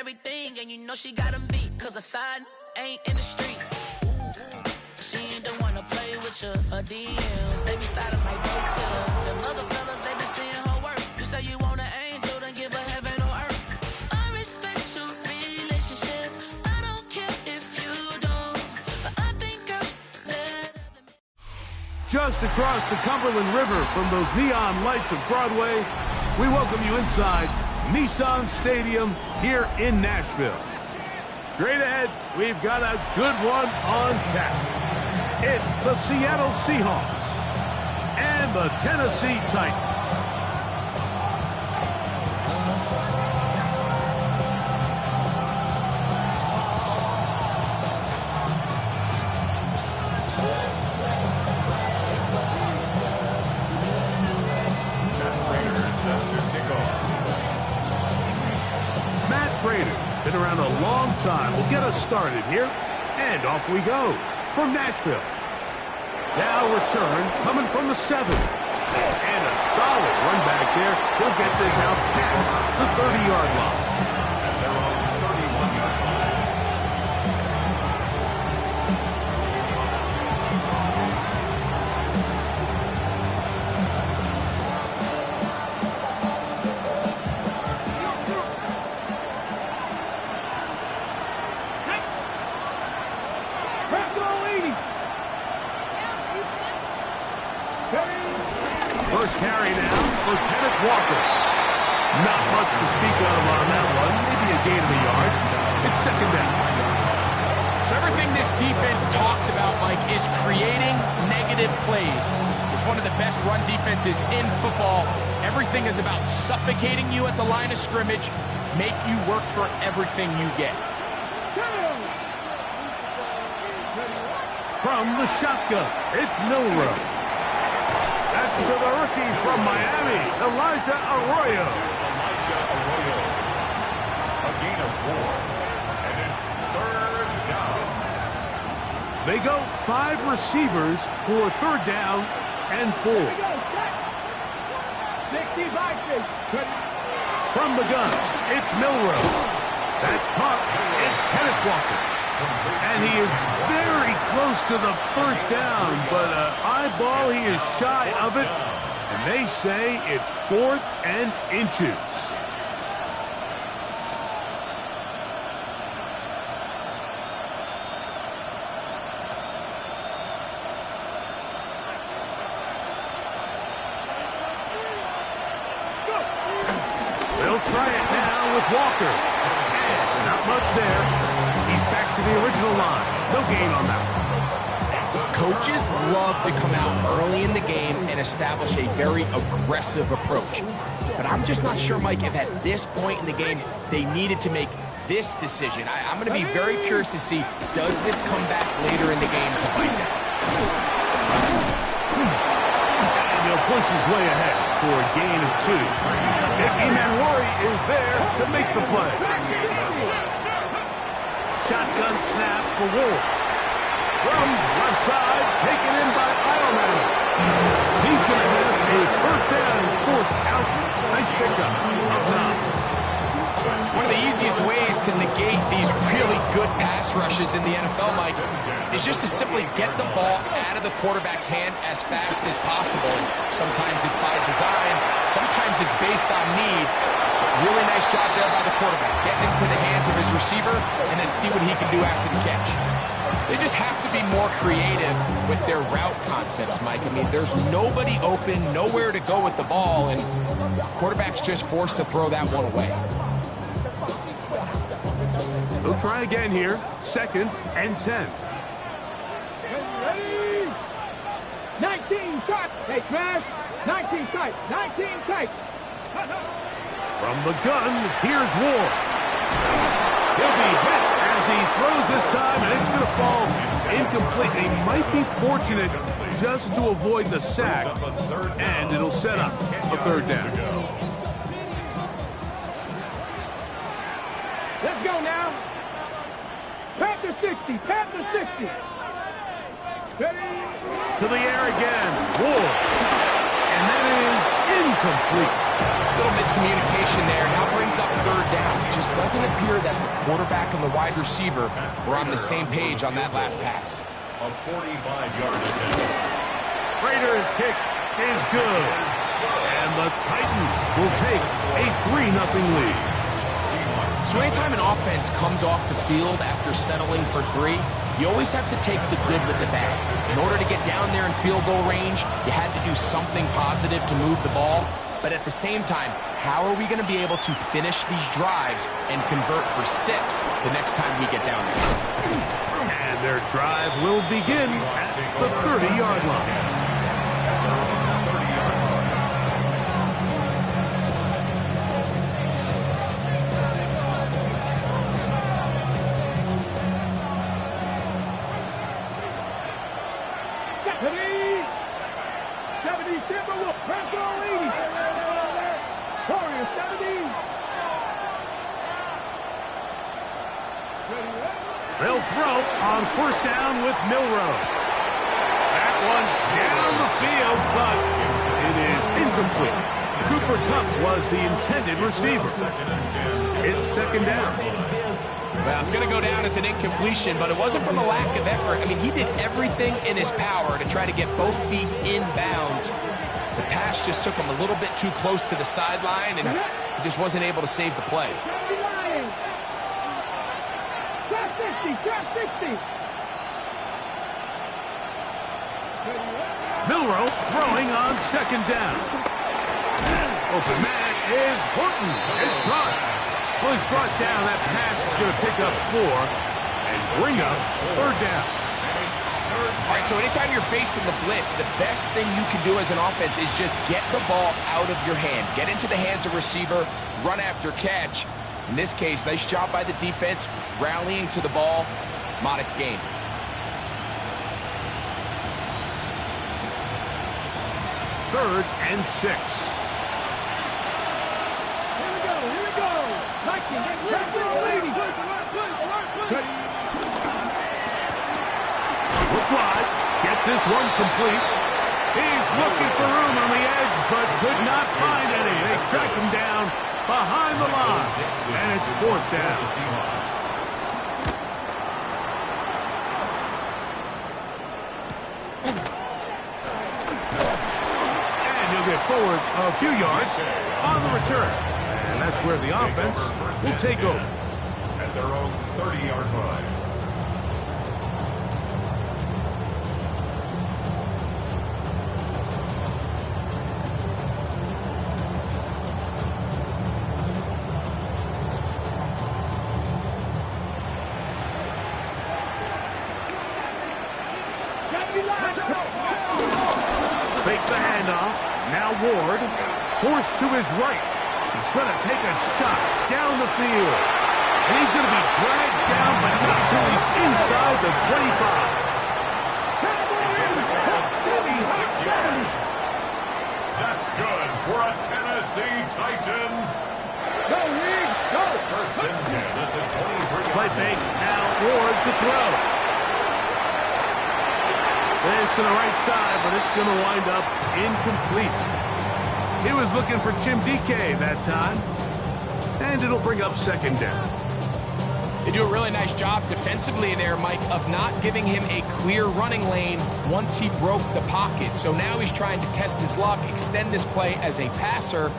everything, and you know she got 'em beat. Cause her side ain't in the streets. She ain't the one to play with you. Her DMs, they be siding like those hitters. And other fellas, they been seeing her work. You say you want an angel, then give her heaven on earth. I respect your relationship. I don't care if you don't. But I think I'm better than me. Just across the Cumberland River from those neon lights of Broadway, we welcome you inside Nissan Stadium here in Nashville. Straight ahead, we've got a good one on tap. It's the Seattle Seahawks and the Tennessee Titans. Been around a long time. We'll get us started here, and off we go from Nashville. Now return coming from the 7. And a solid run back there. He'll get this out past the 30-yard line. And they're on the 31-yard line. First carry now for Kenneth Walker. Not much to speak of on that one. Maybe a gain of a yard. It's second down. So everything this defense talks about, Mike, is creating negative plays. It's one of the best run defenses in football. Everything is about suffocating you at the line of scrimmage, make you work for everything you get. From the shotgun, it's Milroe. That's to the rookie from Miami, Elijah Arroyo. A gain of 4, and it's third down. They go 5 receivers for third down and 4. From the gun, it's Milroe. That's caught. It's Kenneth Walker. And he is very close to the first down, but eyeball, he is shy of it. And they say it's 4th and inches. They'll try it now with Walker. And not much there. He's back to the original line. No gain on that one. Coaches love to come out early in the game and establish a very aggressive approach. But I'm just not sure, Mike, if at this point in the game they needed to make this decision. I'm going to be very curious to see, does this come back later in the game to bite them? And he'll push his way ahead for a gain of 2. Imanwari is there to make the play. Shotgun snap for Ward. From left side, taken in by Ironman. He's going to have a first down and forced out. Nice pickup of 9. One of the easiest ways to negate these really good pass rushes in the NFL, Mike, is just to simply get the ball out of the quarterback's hand as fast as possible. Sometimes it's by design, sometimes it's based on need. Really nice job there by the quarterback, getting into the hands of his receiver and then see what he can do after the catch. They just have to be more creative with their route concepts, Mike. I mean, there's nobody open, nowhere to go with the ball, and quarterback's just forced to throw that one away. They'll try again here. 2nd and 10. Ready? 19 shots. Hey, smash. 19 tights. 19 tights. From the gun, here's Ward. He'll be hit as he throws this time, and it's going to fall incomplete. They might be fortunate just to avoid the sack, and it'll set up a third down. Let's go now. Panther 60. Panther 60. Ready? To the air again. Ward. And that is incomplete. Little miscommunication there. Now brings up third down. It just doesn't appear that the quarterback and the wide receiver were on the same page on that last pass. A 45-yard attempt. Raiders' kick is good. And the Titans will take a 3-0 lead. So anytime an offense comes off the field after settling for 3, you always have to take the good with the bad. In order to get down there in field goal range, you had to do something positive to move the ball. But at the same time, how are we going to be able to finish these drives and convert for 6 the next time we get down there? And their drive will begin at the 30-yard line. They'll throw on first down with Milroe. That one down the field, but it is incomplete. Cooper Kupp was the intended receiver. It's second down. Well, it's going to go down as an incompletion, but it wasn't from a lack of effort. I mean, he did everything in his power to try to get both feet in bounds. The pass just took him a little bit too close to the sideline, and he just wasn't able to save the play. Milroe throwing on second down. Open man is Horton. It's caught. Well, he's brought down. That pass is going to pick up 4 and bring up third down. All right, so anytime you're facing the blitz, the best thing you can do as an offense is just get the ball out of your hand. Get into the hands of receiver, run after catch. In this case, nice job by the defense, rallying to the ball. Modest gain. Third and 6. Here we go. Look wide. Get this one complete. He's looking for room on the edge, but could not find any. They track him down behind the line, and it's fourth down. Forward a few yards on the return. And that's where the offense will take over. At their own 30-yard line. Fake the handoff. Now Ward, forced to his right. He's going to take a shot down the field. And he's going to be dragged down, but not until he's inside the 25. 36 yards. That's good for a Tennessee Titan. Go, Reed, go. First and 10 at the 23. Play fake. Now Ward to throw. This to the right side, but it's going to wind up incomplete. He was looking for Jim DK that time. And it'll bring up second down. They do a really nice job defensively there, Mike, of not giving him a clear running lane once he broke the pocket. So now he's trying to test his luck, extend this play as a passer,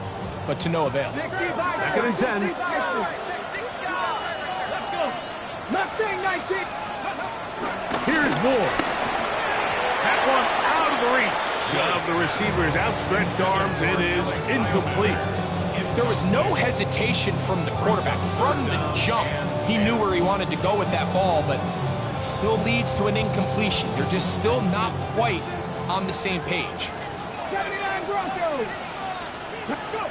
but to no avail. Second and 10. Let's go. Nothing, 19. Here's Ward. That one out of the reach of the receiver's outstretched arms. It is incomplete. There was no hesitation from the quarterback. From the jump, he knew where he wanted to go with that ball, but it still leads to an incompletion. They're just still not quite on the same page. 79 Broncos. Let's go.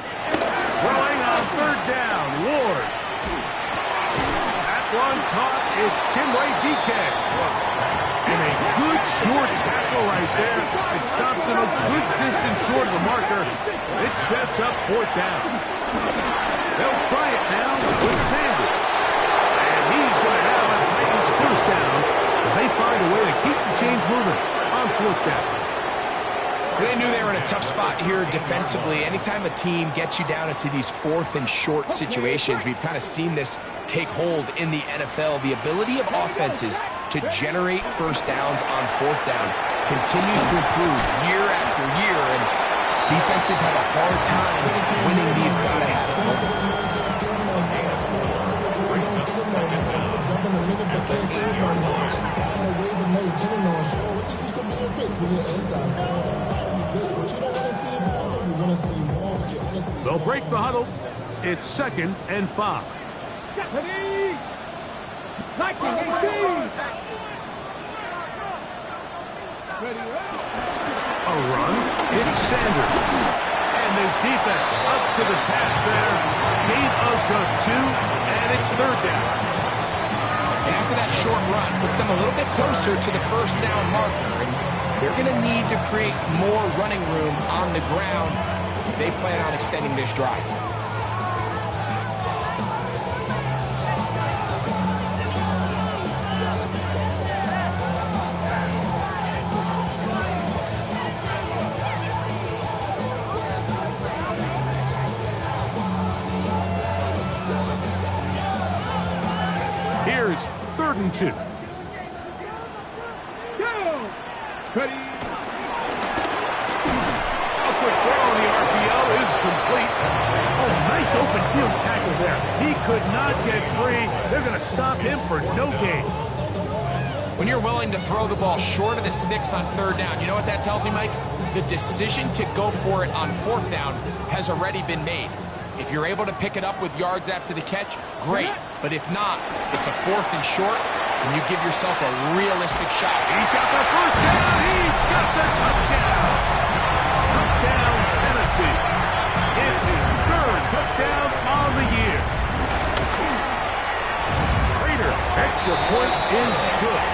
Throwing on third down, Ward. That one caught. It's Jimway DK. And a good short tackle right there. It stops him a good distance short of the marker. It sets up fourth down. They'll try it now with Sanders. And he's going to have a Titans first down as they find a way to keep the chains moving on fourth down. They knew they were in a tough spot here defensively. Anytime a team gets you down into these 4th and short situations, we've kind of seen this take hold in the NFL. The ability of offenses to generate first downs on 4th down continues to improve year after year, and defenses have a hard time winning these gotta-have moments. Brings up second down at the 8-yard line. They'll break the huddle. It's 2nd and 5. Ready? 19-18. A run. It's Sanders. And this defense up to the task there. Gain of just 2, and it's 3rd down. And after that short run, puts them a little bit closer to the first down marker. And they're going to need to create more running room on the ground if they plan on extending this drive. Here's 3rd and 2. Ready? A quick throw on the RPO is complete. Oh, nice open field tackle there. He could not get free. They're going to stop him for no gain. When you're willing to throw the ball short of the sticks on 3rd down, you know what that tells me, Mike? The decision to go for it on 4th down has already been made. If you're able to pick it up with yards after the catch, great. But if not, it's a 4th and short, and you give yourself a realistic shot. He's got the first down. He's got the touchdown. Touchdown, Tennessee. It's his 3rd touchdown on the year. Raider, extra point is good.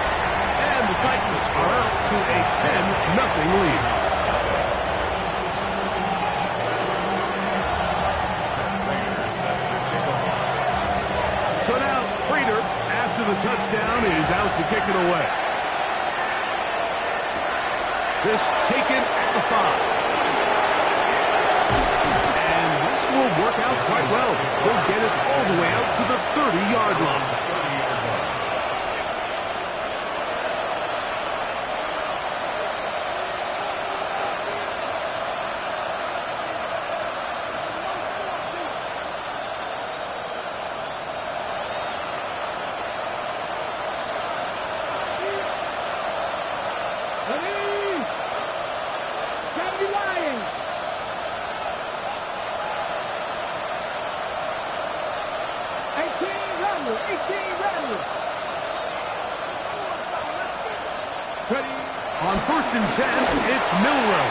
And the Titans are up to a 10-0 lead. So now, Prater, after the touchdown, is out to kick it away. This taken at the 5. And this will work out quite well. They'll get it all the way out to the 30-yard line. On 1st and 10, it's Milrow.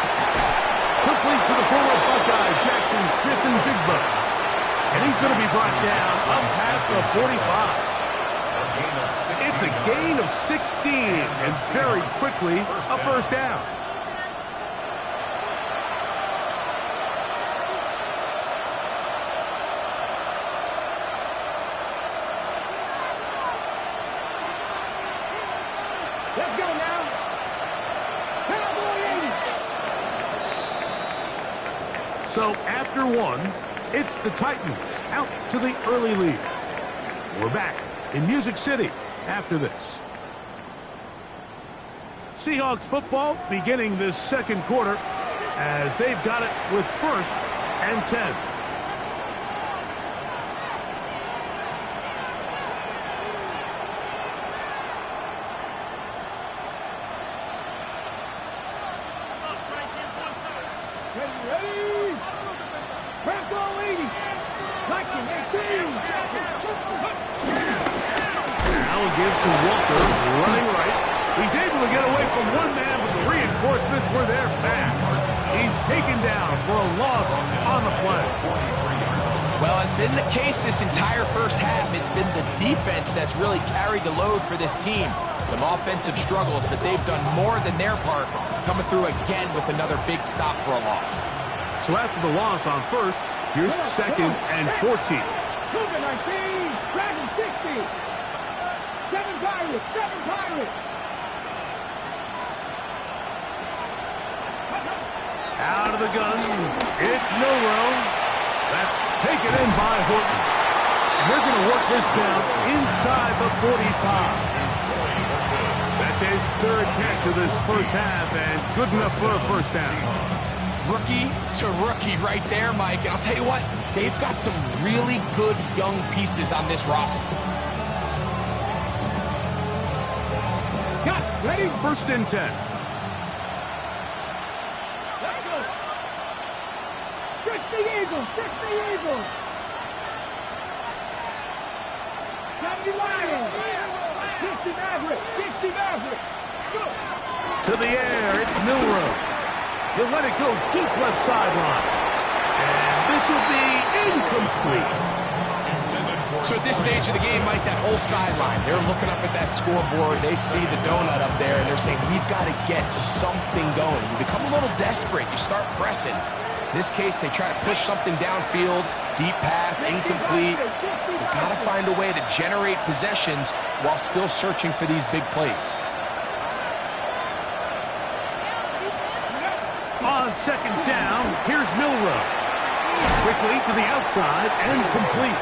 Complete to the former Buckeye, Jackson Smith-Njigba. And he's going to be brought down up past the 45. It's a gain of 16, and very quickly, a first down. Let's go now. So after 1, it's the Titans out to the early lead. We're back in Music City after this. Seahawks football beginning this 2nd quarter as they've got it with 1st and 10. Gives to Walker, running right. He's able to get away from one man, but the reinforcements were there fast. He's taken down for a loss on the play. Well, as been the case this entire first half, it's been the defense that's really carried the load for this team. Some offensive struggles, but they've done more than their part, coming through again with another big stop for a loss. So after the loss on 1st, here's 2nd and 14. Cougar 19, Dragon 60. 7 Pirates, 7 Pirates. Out of the gun, it's Milrow. That's taken in by Horton. And they're going to work this down inside the 45. That's his third catch of this first half, and good enough for a first down. Rookie to rookie right there, Mike. And I'll tell you what, they've got some really good young pieces on this roster. Got ready. First and 10. Let's go. Fix the Eagles. Fix the Eagles. 70 Lions. 60 Mavericks. 60 Mavericks. Go. To the air, it's Milrow. He'll let it go deep left sideline. And this will be incomplete. So at this stage of the game, Mike, that whole sideline, they're looking up at that scoreboard. They see the donut up there, and they're saying, we've got to get something going. You become a little desperate. You start pressing. In this case, they try to push something downfield, deep pass, incomplete. You've got to find a way to generate possessions while still searching for these big plays. On second down, here's Milrow. Quickly to the outside and complete.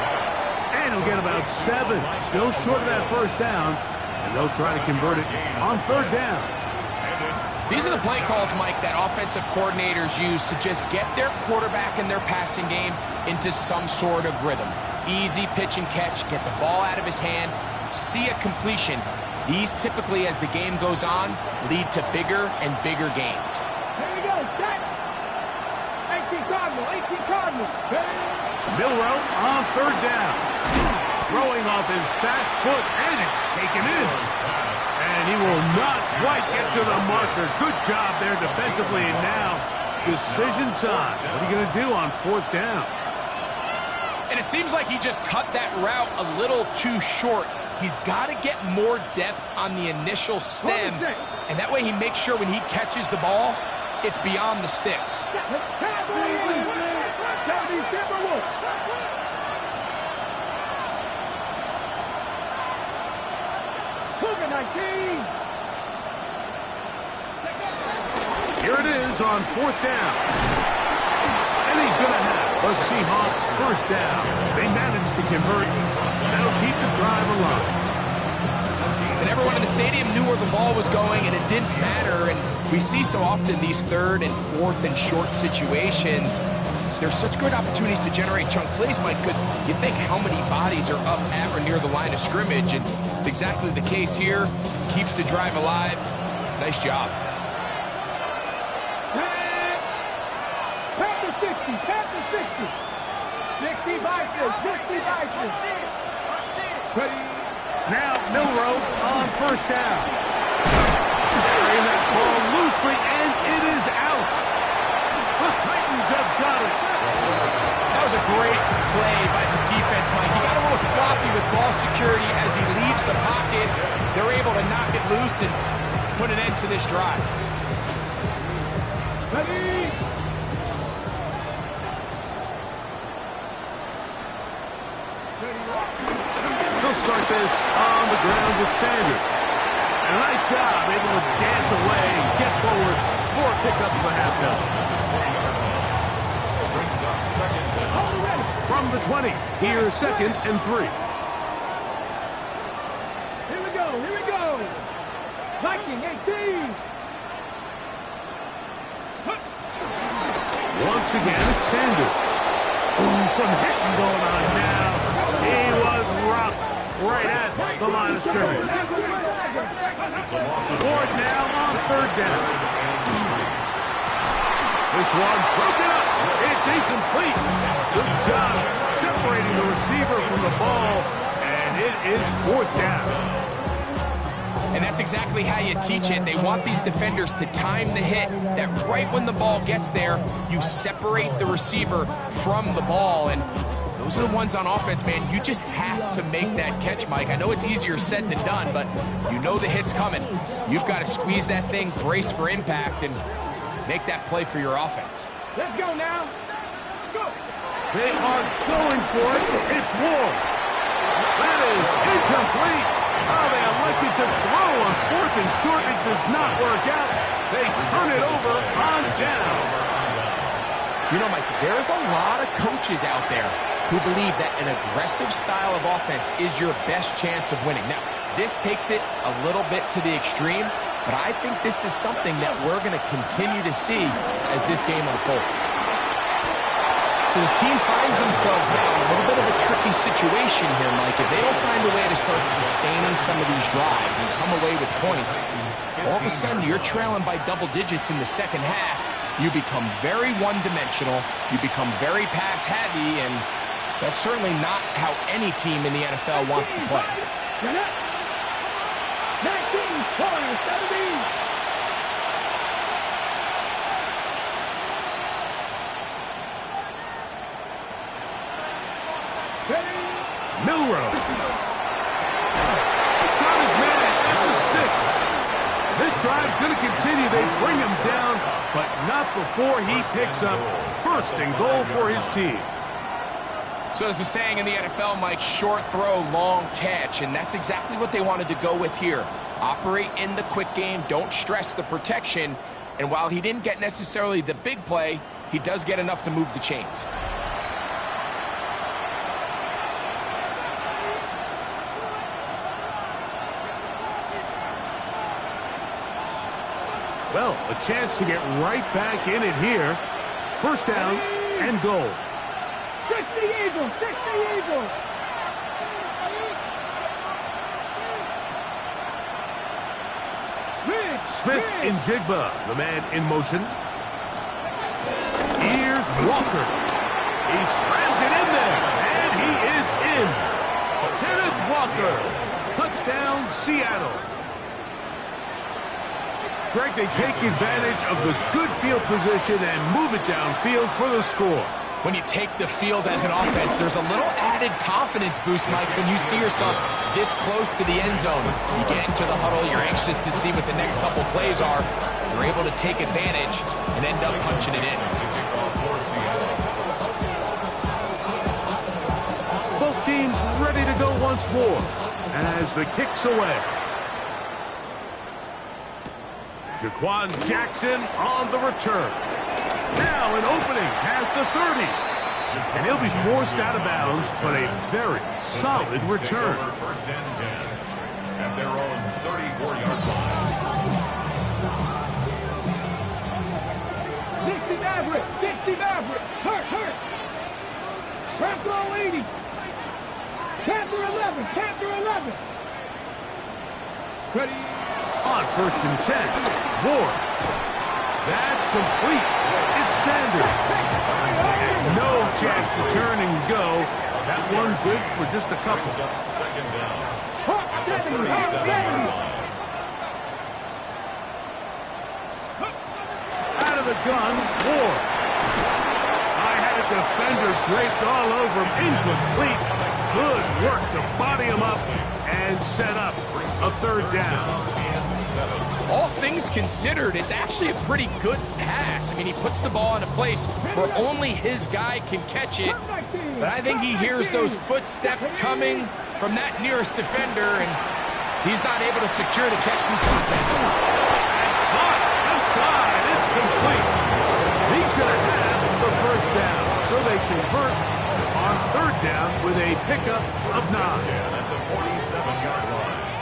And he'll get about 7. Still short of that first down. And they'll try to convert it on third down. These are the play calls, Mike, that offensive coordinators use to just get their quarterback and their passing game into some sort of rhythm. Easy pitch and catch, get the ball out of his hand, see a completion. These typically, as the game goes on, lead to bigger and bigger gains. Here we go. Set. 18 Cardinals. 18 Cardinals. Milrow on third down. Throwing off his back foot, and it's taken in. And he will not quite get to the marker. Good job there defensively, and now decision time. What are you going to do on fourth down? And it seems like he just cut that route a little too short. He's got to get more depth on the initial stem, and that way he makes sure when he catches the ball, it's beyond the sticks. Here it is on fourth down. And he's going to have the Seahawks first down. They managed to convert. That'll keep the drive alive. And everyone in the stadium knew where the ball was going, and it didn't matter. And we see so often these third and fourth and short situations. There's such good opportunities to generate chunk plays, Mike, because you think how many bodies are up at or near the line of scrimmage, and it's exactly the case here. Keeps the drive alive. Nice job. Panther 60, Panther 60. 60 Vikings, 60 Vikings. Ready. Now Milrow on first down. Carrying that ball loosely, and it is out. The Titans have got it. That was a great play by the defense, Mike. He got a little sloppy with ball security as he leaves the pocket. They're able to knock it loose and put an end to this drive. Ready. He'll start this on the ground with Sanders. And a nice job, able to dance away and get forward for a pickup of a half dozen. From the 20, here's second and 3. Here we go, here we go. Viking 18. Once again, it's Sanders. Ooh, some hitting going on now. He was rocked right at the line of scrimmage. Ward now on third down. This one broken up. It's incomplete. Good job separating the receiver from the ball, and it is fourth down. And that's exactly how you teach it. They want these defenders to time the hit, that right when the ball gets there, you separate the receiver from the ball. And those are the ones on offense, man. You just have to make that catch, Mike. I know it's easier said than done, but you know the hit's coming. You've got to squeeze that thing, brace for impact, and make that play for your offense. Let's go now. Let's go. They are going for it. It's Ward. That is incomplete. Oh, they elected to throw on fourth and short. It does not work out. They turn it over on down. You know, Mike, there's a lot of coaches out there who believe that an aggressive style of offense is your best chance of winning. Now, this takes it a little bit to the extreme, but I think this is something that we're going to continue to see as this game unfolds. So this team finds themselves now in a little bit of a tricky situation here, Mike. If they don't find a way to start sustaining some of these drives and come away with points, all of a sudden you're trailing by double digits in the second half. You become very one-dimensional, you become very pass-heavy, and that's certainly not how any team in the NFL wants to play. 19, 17. Milrow. Got his man at the 6. This drive's going to continue. They bring him down, but not before he picks up first and goal for his team. So there's a saying in the NFL, Mike, short throw, long catch, and that's exactly what they wanted to go with here. Operate in the quick game, don't stress the protection, and while he didn't get necessarily the big play, he does get enough to move the chains. Well, a chance to get right back in it here. First down and goal. 60 Eagles, 60 Eagles. Smith in Jigba, the man in motion. Here's Walker. He slams it in there, and he is in. Kenneth Walker. Touchdown, Seattle. Greg, they take advantage of the good field position and move it downfield for the score. When you take the field as an offense, there's a little added confidence boost, Mike, when you see yourself this close to the end zone. You get into the huddle, you're anxious to see what the next couple plays are. You're able to take advantage and end up punching it in. Both teams ready to go once more as the kick's away. Jaquan Jackson on the return. Now an opening past the 30. And he'll be forced out of bounds, but a very solid return. First and 10 at their own 34-yard line. 60 Maverick, 60 Maverick. Hurt. Panther 80. Panther 11, Panther 11. Ready? On first and 10. Ward. That's complete. It's Sanders. And no chance to turn and go. That one good for just a couple. Second down. Hawk 70, Hawk 70. Out of the gun, Ward. I had a defender draped all over him. Incomplete. Good work to body him up and set up a third down. All things considered, it's actually a pretty good pass. I mean, he puts the ball in a place where only his guy can catch it. But I think he hears those footsteps coming from that nearest defender, and he's not able to secure the catch through contact. Caught outside. It's complete. He's going to have the first down. So they convert on third down with a pickup of 9. At the 47-yard line.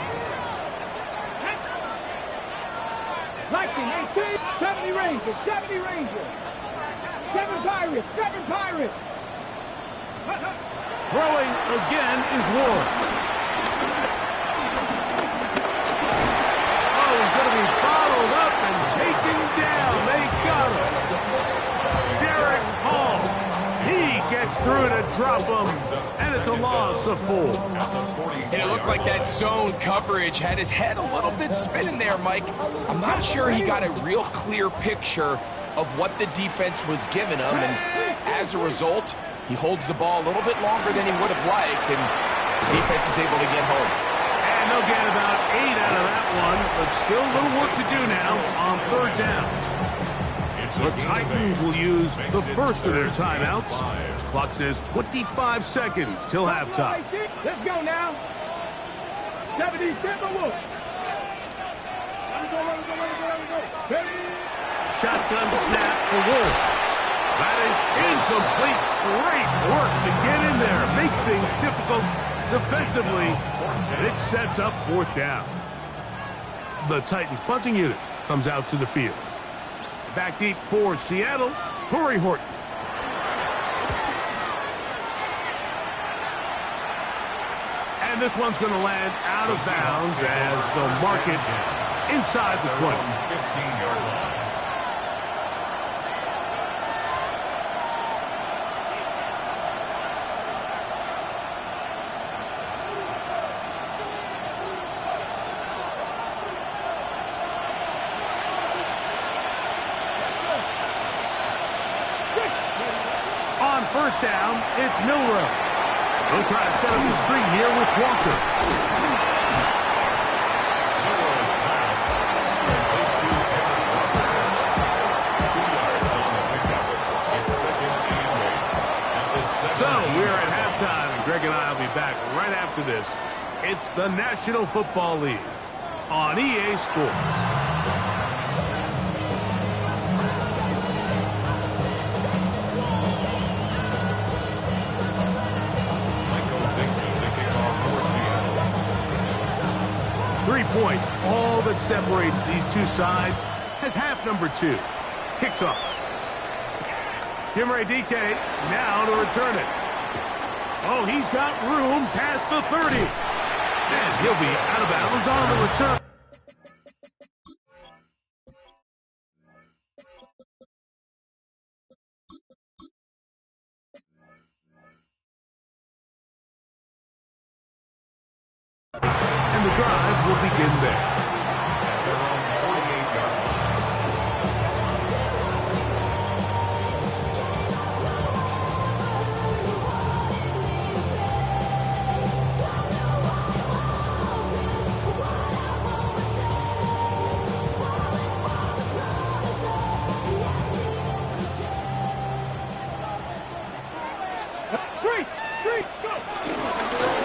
Lightning 18, 70 Rangers, 70 Rangers. 7 Pirates, 7 Pirates. Throwing again is Ward. Oh, he's going to be bottled up and taken down. They got him. Derek Hall. He gets through to drop him, and it's a loss of 4. And it looked like that zone coverage had his head a little bit spinning there, Mike. I'm not sure he got a real clear picture of what the defense was giving him, and as a result, he holds the ball a little bit longer than he would have liked, and the defense is able to get home. And they'll get about 8 out of that one, but still a little work to do now on third down. The Titans will use the first of their timeouts. Clock says 25 seconds till halftime. Let's go now. 70 Timberwolves. Let me go. Shotgun snap for Wolf. That is incomplete. Great work to get in there, make things difficult defensively, and it sets up 4th down. The Titans punting unit comes out to the field. Back deep for Seattle, Torrey Horton. And this one's going to land out of bounds as they'll mark it inside the 20. 15-yard line. On 1st down, it's Milroe. They'll try to set up the screen here with Walker. Milroe's pass. Complete to Evan Walker. 2 yards on the pickup. It's 2nd and 8. At the 17. So we're at halftime, and Greg and I will be back right after this. It's the National Football League on EA Sports. Michael Dixon, the kickoff for Seattle. 3 points, all that separates these two sides, as half number 2 kicks off. Jim Radike now to return it. Oh, he's got room past the 30. And he'll be out of bounds on the return. And the drive will begin there. Their own 48-yard line.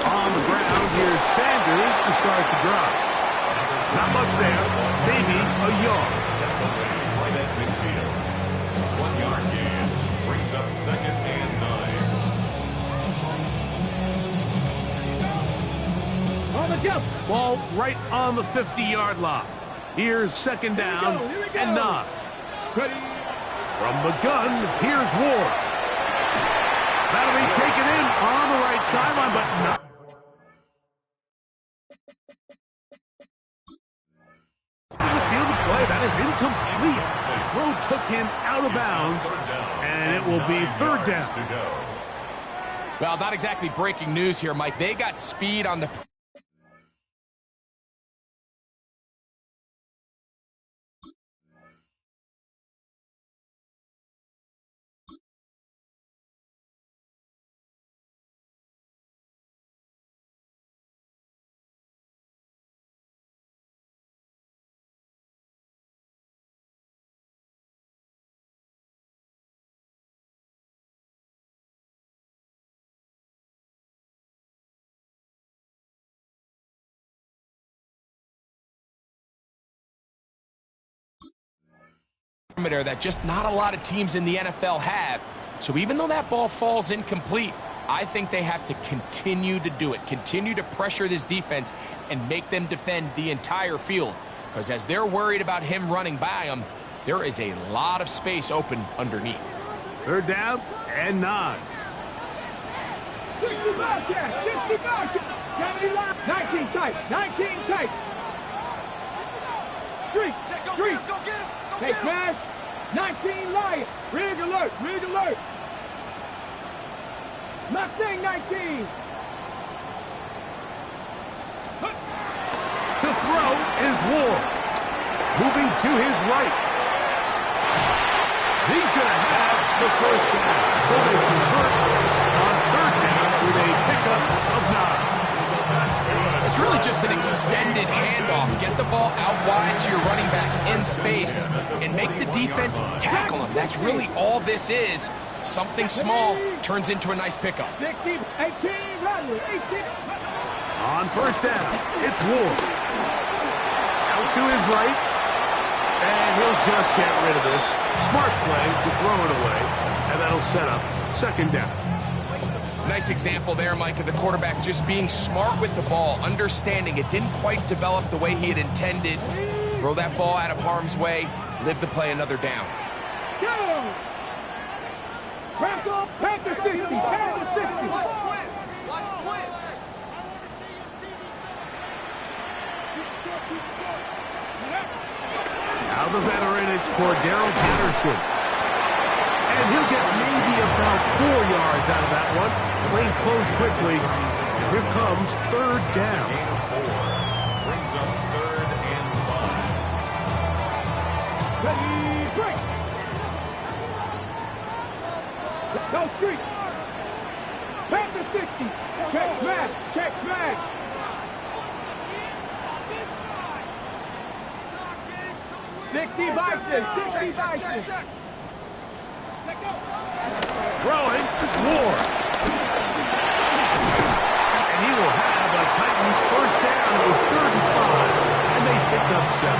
On the ground, here's Sanders to start the drive. Not much there, maybe a yard. Right at midfield. 1-yard gain. Brings up 2nd and 9. On the jump. Ball right on the 50-yard line. Here's 2nd down and 9. Ready. From the gun, here's Ward. That'll be taken in on the right sideline, but not. The field of play, that is incomplete. The throw took him out of bounds, and it will be 3rd down. To go. Well, not exactly breaking news here, Mike. They got speed on the... that just not a lot of teams in the NFL have. So even though that ball falls incomplete, I think they have to continue to do it, continue to pressure this defense and make them defend the entire field. Because as they're worried about him running by them, there is a lot of space open underneath. 3rd down and 9. 60 back there. 60 back there. 19 tight. 19 tight. Street. Street. Hey, smash. 19 Lion. Rig alert. Rig alert. Mustang 19. To throw is Ward. Moving to his right. He's going to have the 1st down. So they convert on 3rd down with a pickup of 9. It's really just an extended handoff. Get the ball out wide to your running back in space and make the defense tackle him. That's really all this is. Something small turns into a nice pickup. 16, 18, run, 18. On 1st down, it's Ward. Out to his right. And he'll just get rid of this. Smart play to throw it away And that'll set up second down. Nice example there, Mike, of the quarterback just being smart with the ball, understanding it didn't quite develop the way he had intended. Throw that ball out of harm's way, live to play another down. Go! Back up, Panther 60, Panther 60. Now the veteran, it's Cordero Patterson. And he'll get maybe about 4 yards out of that one. Lane closed quickly. Here comes third down. Gain of 4. Brings up 3rd and 5. Ready, break! Go street! Panther 60! Check smash! Check smash! Sixty Bison! 60 Bison! Throwing, Ward. And he will have a Titans first down. It was 3rd and 5, and they picked up 7.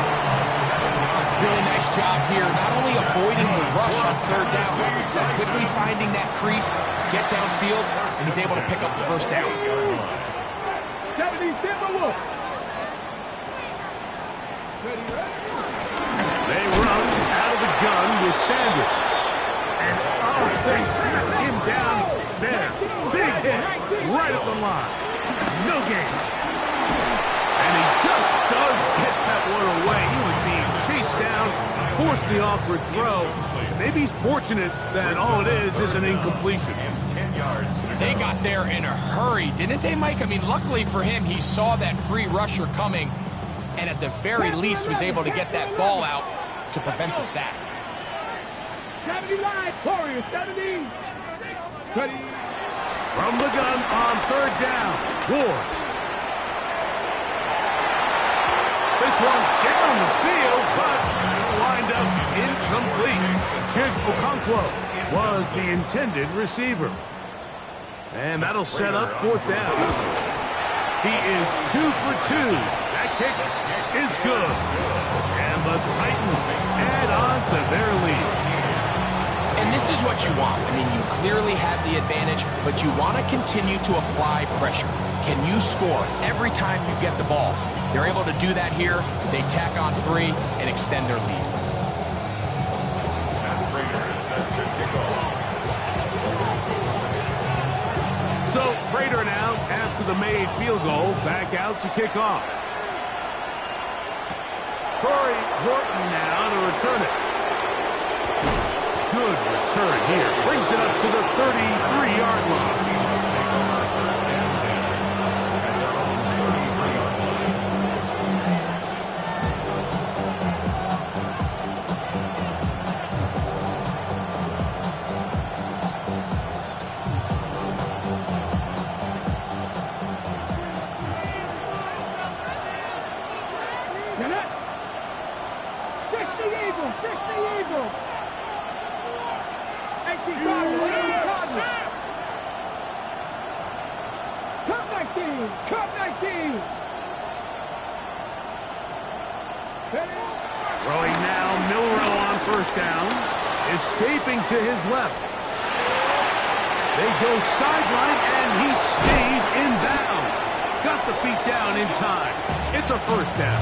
Really nice job here, not only avoiding the rush on 3rd down, but quickly finding that crease, get downfield, and he's able to pick up the first down. 70 Timberwolves! They run out of the gun with Sanders. And they smacked him down there. Big hit right at the line. No gain. And he just does get that one away. He was being chased down, forced the awkward throw. Maybe he's fortunate that all it is an incompletion. 10 yards. They got there in a hurry, didn't they, Mike? I mean, luckily for him, he saw that free rusher coming, and at the very least was able to get that ball out to prevent the sack. 70 line, Warriors, 70! Ready! From the gun on 3rd down, Ward. This one down the field, but lined up incomplete. Chig Okonkwo was the intended receiver. And that'll set up 4th down. He is 2 for 2. That kick is good. And the Titans add on to their lead. And this is what you want. I mean, you clearly have the advantage, but you want to continue to apply pressure. Can you score every time you get the ball? They're able to do that here. They tack on 3 and extend their lead. Matt Prater is set to kick off. So Prater now, after the made field goal, back out to kick off. Corey Horton now to return it. Good return here. Brings it up to the 33-yard line. Let's take over 1st and 10. At their own 33-yard line. Jeanette! 60 Eagles! 60 Eagles! 18 Cardinals! 18 Cardinals! Cup 19! Cup 19! Throwing now, Milrow on 1st down. Escaping to his left. They go sideline, and he stays in bounds. Got the feet down in time. It's a 1st down.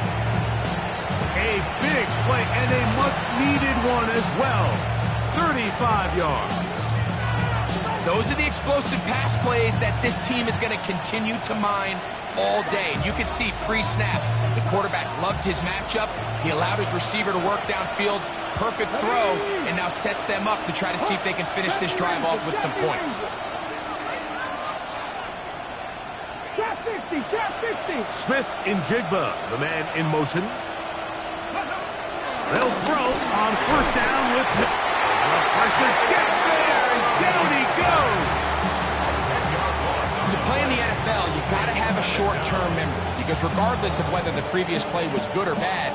A big play and a much-needed one as well. 35 yards. Those are the explosive pass plays that this team is going to continue to mine all day. And you can see pre-snap, the quarterback loved his matchup. He allowed his receiver to work downfield. Perfect throw, and now sets them up to try to see if they can finish this drive off with some points. Shot 60! Shot 60! Smith in Jigba, the man in motion. They'll throw on 1st down with the pressure gets there, and down he goes. To play in the NFL, you got to have a short-term memory, because regardless of whether the previous play was good or bad,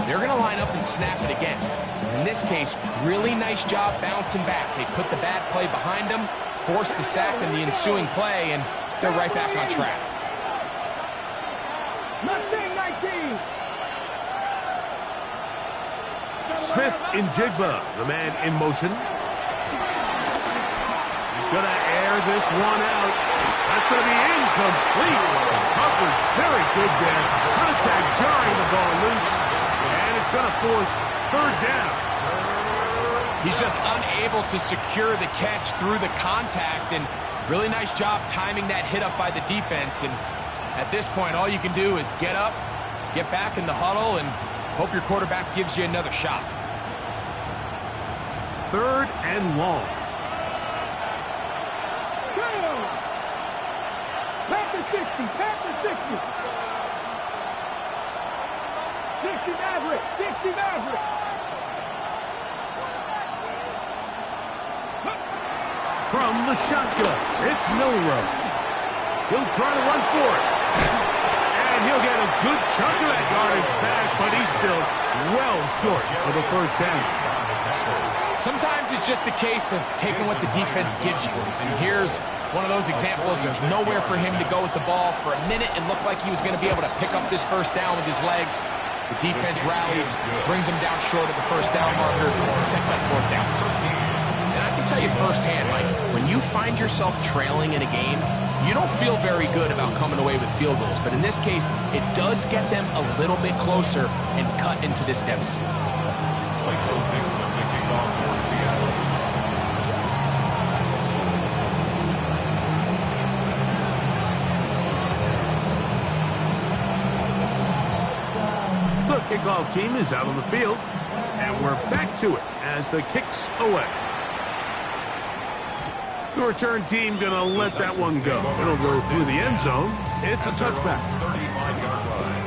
they're going to line up and snap it again. In this case, really nice job bouncing back. They put the bad play behind them, forced the sack in the ensuing play, and they're right back on track. Mustang 19! Smith in Jigba, the man in motion. Gonna air this one out. That's gonna be incomplete. Covered very good there. Contact jarring the ball loose. And it's gonna force third down. He's just unable to secure the catch through the contact, and really nice job timing that hit up by the defense. And at this point, all you can do is get up, get back in the huddle, and hope your quarterback gives you another shot. Third and long. Pack the 60, pack the 60. 60 Maverick, 60 Maverick. From the shotgun, it's Milrow. He'll try to run for it. And he'll get a good chunk of that yardage back, but he's still well short of the first down. Sometimes it's just the case of taking what the defense gives you. And here's one of those examples. There's nowhere for him to go with the ball. For a minute, it looked like he was going to be able to pick up this first down with his legs. The defense rallies, brings him down short of the first down marker, sets up fourth down. And I can tell you firsthand, Mike, when you find yourself trailing in a game, you don't feel very good about coming away with field goals. But in this case, it does get them a little bit closer and cut into this deficit. The kickoff team is out on the field, and we're back to it as the kick's away. The return team going to let that one go. It'll go through the end zone. It's a touchback. 35-yard line.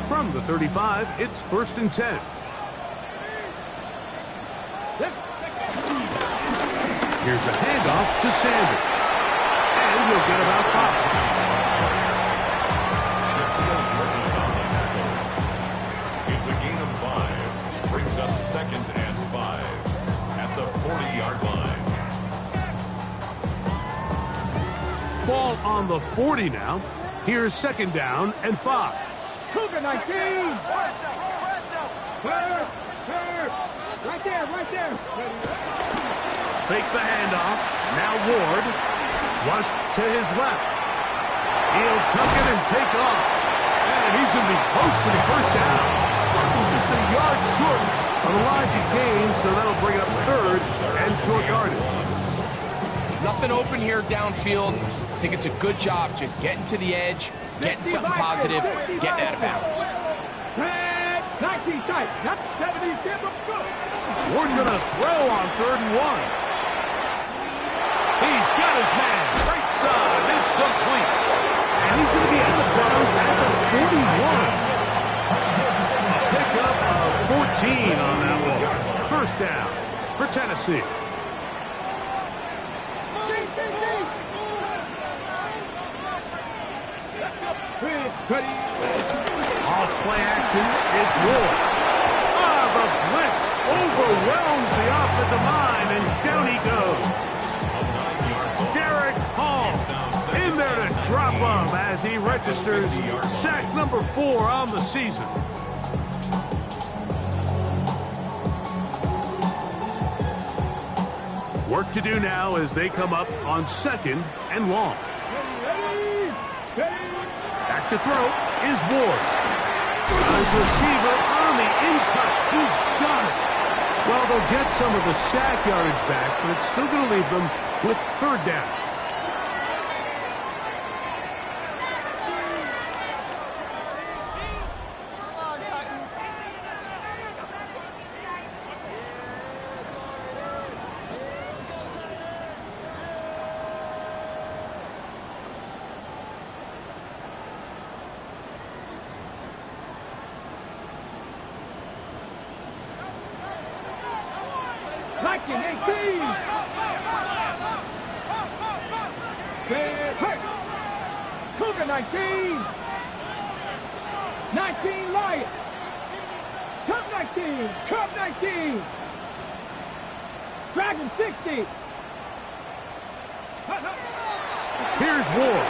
From the 35, it's 1st and 10. Here's a handoff to Sanders. And he'll get about 5. It's a gain of 5. Brings up 2nd and 5 at the 40-yard line. Ball on the 40 now. Here's 2nd down and 5. Cougar 19. Third. Right there, right there. Fake the handoff. Now Ward. Flushed to his left. He'll tuck it and take off. And he's going to be close to the first down. Just a yard short of the line to gain, so that'll bring up 3rd and short yardage. Nothing open here downfield. I think it's a good job just getting to the edge, getting something positive, getting out of bounds. 19 tight, not 70. Ward going to throw on 3rd and 1. He's got his man. Right side. It's complete. And he's going to be out of bounds at the 41. Pick up 14 on that one. First down for Tennessee. Off play action. It's Ward. The blitz overwhelms the offensive line, and down he goes. Derek Hall in there to drop him as he registers sack number 4 on the season. Work to do now as they come up on 2nd and long. Back to throw is Ward. His receiver on the in-cut. He's got it. Well, they'll get some of the sack yardage back, but it's still going to leave them with 3rd down. Cougar 19. 19 Lions. Cub 19. Cub 19. Dragon 60. Here's Ward.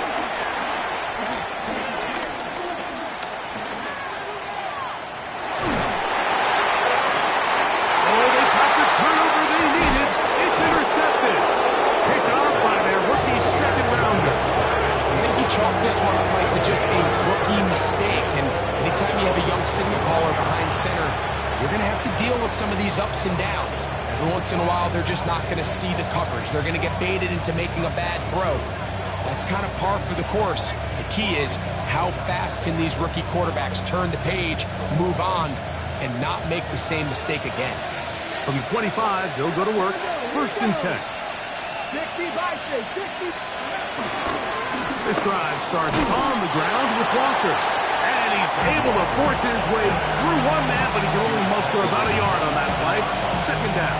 this one up, Mike, to just a rookie mistake. And anytime you have a young signal caller behind center, you're going to have to deal with some of these ups and downs. Every once in a while, they're just not going to see the coverage. They're going to get baited into making a bad throw. That's kind of par for the course. The key is how fast can these rookie quarterbacks turn the page, move on, and not make the same mistake again. From the 25, they'll go to work. 1st and 10. 60 by 60. This drive starts on the ground with Walker. And he's able to force his way through one man, but he can only muster about a yard on that play. 2nd down.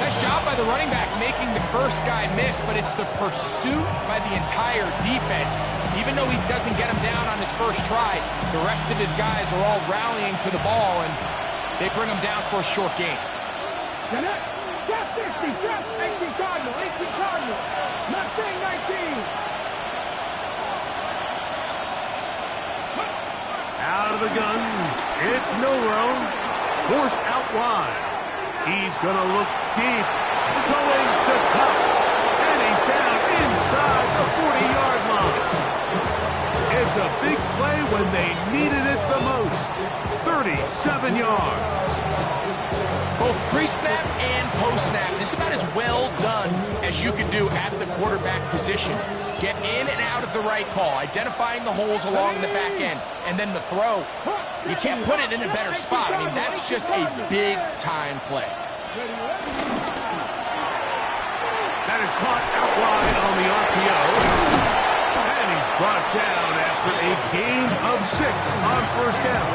Nice job by the running back making the first guy miss, but it's the pursuit by the entire defense. Even though he doesn't get him down on his first try, the rest of his guys are all rallying to the ball, and they bring him down for a short gain. Just 60, just 18 Cardinal, 18 Cardinal. Nothing, 19. Out of the gun, it's Milrow. Forced out wide. He's going to look deep. Going to cut. And he's down inside the 40-yard line. It's a big play when they needed it the most. 37 yards. Both pre-snap and post-snap, this is about as well done as you can do at the quarterback position. Get in and out of the right call, identifying the holes along the back end, and then the throw. You can't put it in a better spot. I mean, that's just a big-time play. That is caught out wide on the RPO. And he's brought down after a gain of 6 on 1st down.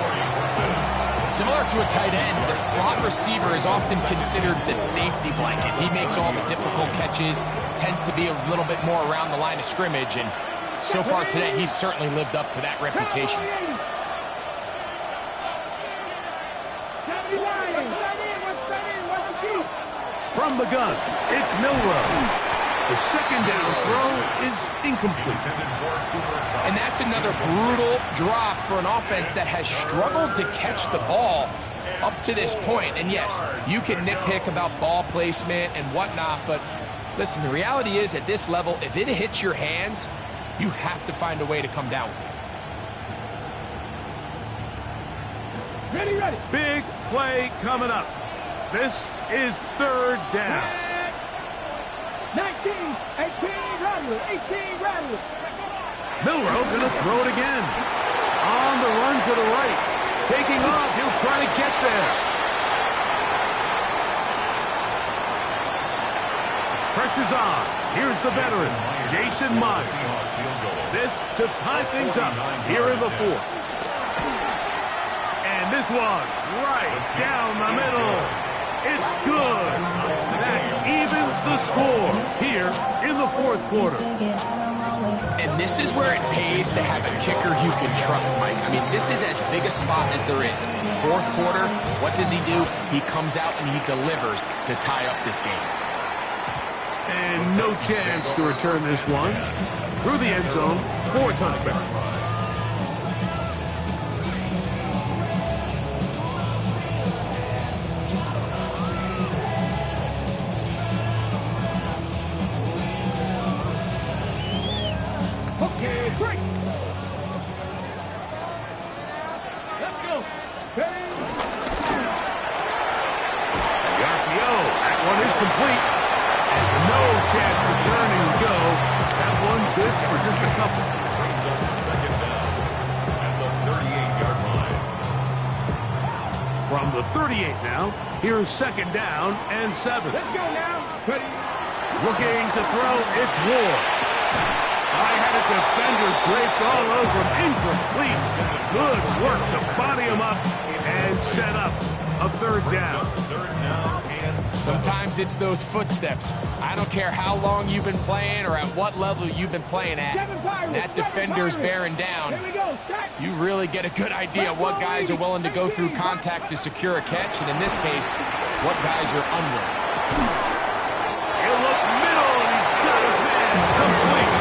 Similar to a tight end, the slot receiver is often considered the safety blanket. He makes all the difficult catches, tends to be a little bit more around the line of scrimmage, and so far today, he's certainly lived up to that reputation. From the gun, it's Milrow. The 2nd down throw is incomplete. And that's another brutal drop for an offense that has struggled to catch the ball up to this point. And yes, you can nitpick about ball placement and whatnot, but listen, the reality is at this level, if it hits your hands, you have to find a way to come down with it. Ready. Big play coming up. This is 3rd down. 19, 18, Rattler, 18, Rattler. Milrow going to throw it again. On the run to the right. Taking off, he'll try to get there. Pressure's on. Here's the veteran, Jason Myers. This to tie things up here in the 4th. And this one right down the middle. It's good. That evens the score here in the 4th quarter. And this is where it pays to have a kicker you can trust, Mike. I mean, this is as big a spot as there is. 4th quarter, what does he do? He comes out and he delivers to tie up this game. And no chance to return this one. Through the end zone for a touchback. Great. Let's go. Ready. The RPO, that one is complete. And no chance to turn and go. That one good for just a couple. Brings up 2nd down at the 38-yard line. From the 38 now, here's 2nd down and 7. Let's go now. Ready. Looking to throw, it's Ward. I had a defender draped all over him. Incomplete. Good work to body him up and set up a 3rd down. Sometimes it's those footsteps. I don't care how long you've been playing or at what level you've been playing at. That defender's bearing down. You really get a good idea of what guys are willing to go through contact to secure a catch, and in this case, what guys are unwilling. He'll look middle, and he's got his man complete.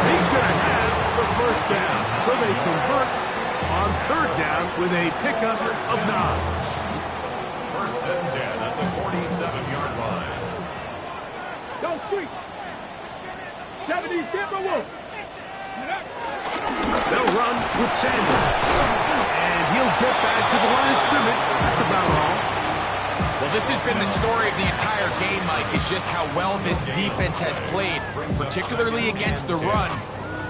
He's going to have the 1st down. So they convert on 3rd down with a pickup of 9. 1st and 10 at the 47-yard line. Go street. 70 Timberwolves. with Sanders. And he'll get back to the line of scrimmage. That's about all. Well, this has been the story of the entire game, Mike, is just how well this defense has played, particularly against the run.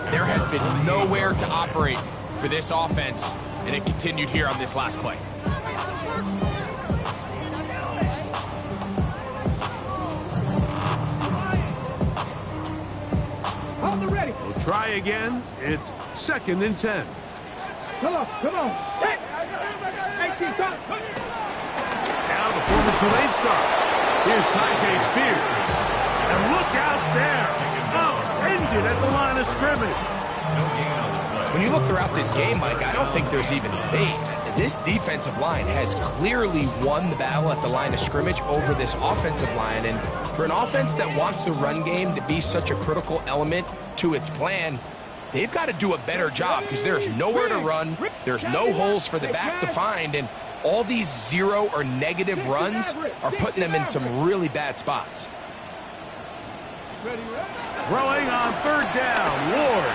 There has been nowhere to operate for this offense, and it continued here on this last play. Hold the ready. We'll try again. It's 2nd and 10. Come on. Hey! 18 shots. Now the former Tulane star. Here's Tyjae Spears. And look out there. Upended at the line of scrimmage. When you look throughout this game, Mike, I don't think there's even debate. This defensive line has clearly won the battle at the line of scrimmage over this offensive line. And for an offense that wants the run game to be such a critical element to its plan, they've got to do a better job because there's nowhere to run. There's no holes for the back to find. And all these 0 or negative runs are putting them in some really bad spots. Throwing on 3rd down, Ward.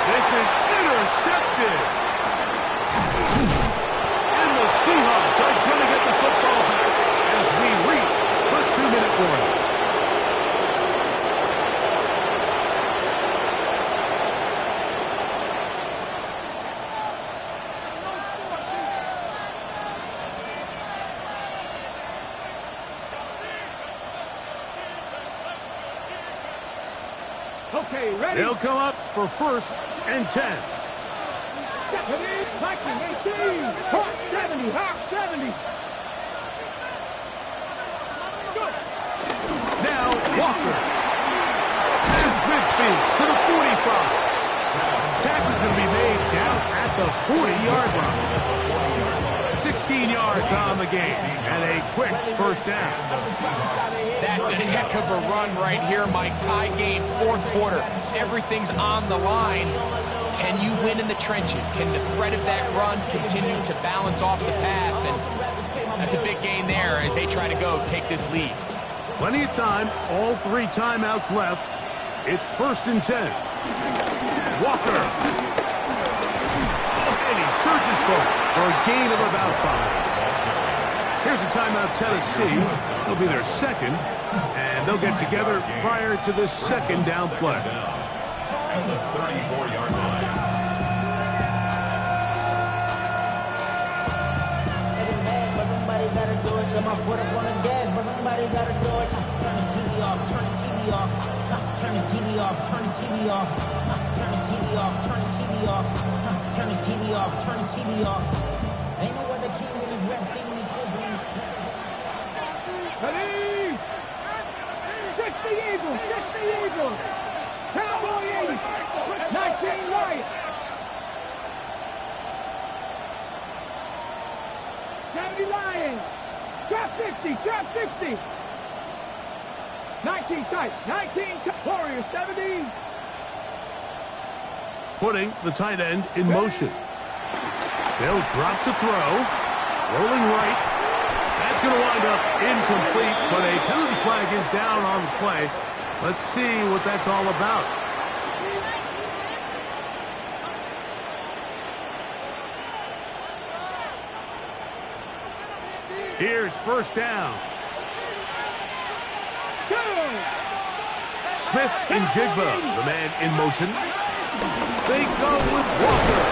This is intercepted. And the Seahawks are going to get the football back as we reach the 2-minute warning. Okay, ready. They'll come up for 1st and 10. Viking 18. Hawk 70. Hawk 70. Go. Now Walker. There's midfield to the 45. Tackle is going to be made down at the 40-yard line. 16 yards on the game and a quick 1st down. That's a heck of a run right here, Mike. Tie game, 4th quarter. Everything's on the line. Can you win in the trenches? Can the threat of that run continue to balance off the pass? And that's a big gain there as they try to go take this lead. Plenty of time. All 3 timeouts left. It's 1st and 10. Walker. And he surges forward for a gain of about 5. Here's a timeout, Tennessee. It'll be their 2nd, and they'll get together prior to this 2nd down play. At the 34-yard line. Somebody gotta do it. Got my foot up on the gas, but somebody gotta do it. Turn his TV off. Turn his TV off. Turn his TV off. Turn his TV off. Turn his TV off. Turn his TV off. Turn his TV off. Turn his TV off. Ain't no other king in his rep thing in his siblings. Ready. 60 Eagles. 60 Eagles. Cowboy 80. 19 Lions. 70 Lions. Trap 60. Trap 60. 19 tights. 19 Warriors 70. Putting the tight end in motion. They'll drop to throw. Rolling right. That's going to wind up incomplete, but a penalty flag is down on the play. Let's see what that's all about. Here's 1st down. Smith and Jigba, the man in motion. They go with Walker.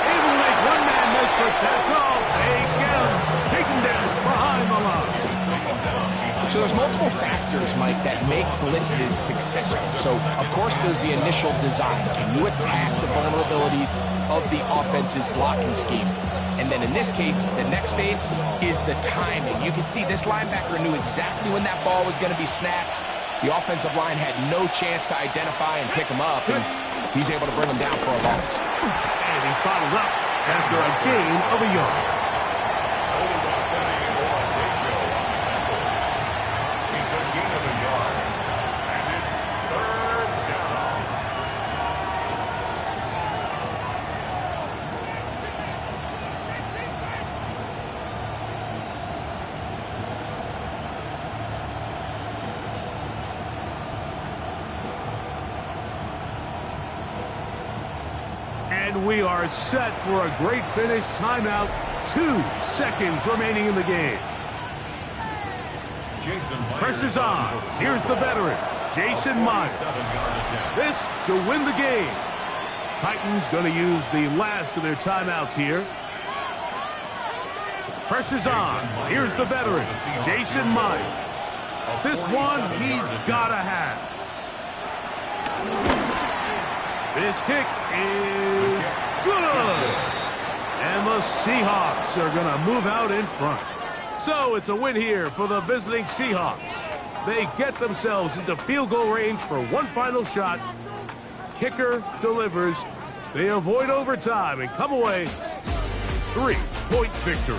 Able to make one man miss, but that's all. They get him. Take him down behind the line. So there's multiple factors, Mike, that make blitzes successful. So, of course, there's the initial design. Can you attack the vulnerabilities of the offense's blocking scheme? And then in this case, the next phase is the timing. You can see this linebacker knew exactly when that ball was going to be snapped. The offensive line had no chance to identify and pick him up, and he's able to bring him down for a loss. And he's bottled up after a gain of a yard. He's a gain of a yard, and it's 3rd down. And we are set for a great finish. Timeout. 2 seconds remaining in the game. Pressure's on. Here's the veteran, Jason Myers. This to win the game. Titans going to use the last of their timeouts here. So pressure's on. Here's the veteran, Jason Myers. This one he's got to have. This kick is good. And the Seahawks are going to move out in front. So it's a win here for the visiting Seahawks. They get themselves into field goal range for one final shot. Kicker delivers. They avoid overtime and come away 3-point victory.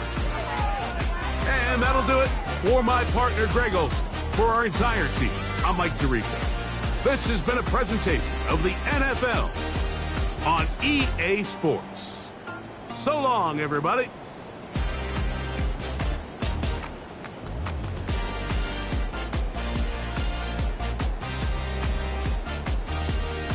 And that'll do it for my partner Greg Olson. For our entire team, I'm Mike Tirico. This has been a presentation of the NFL on EA Sports. So long, everybody.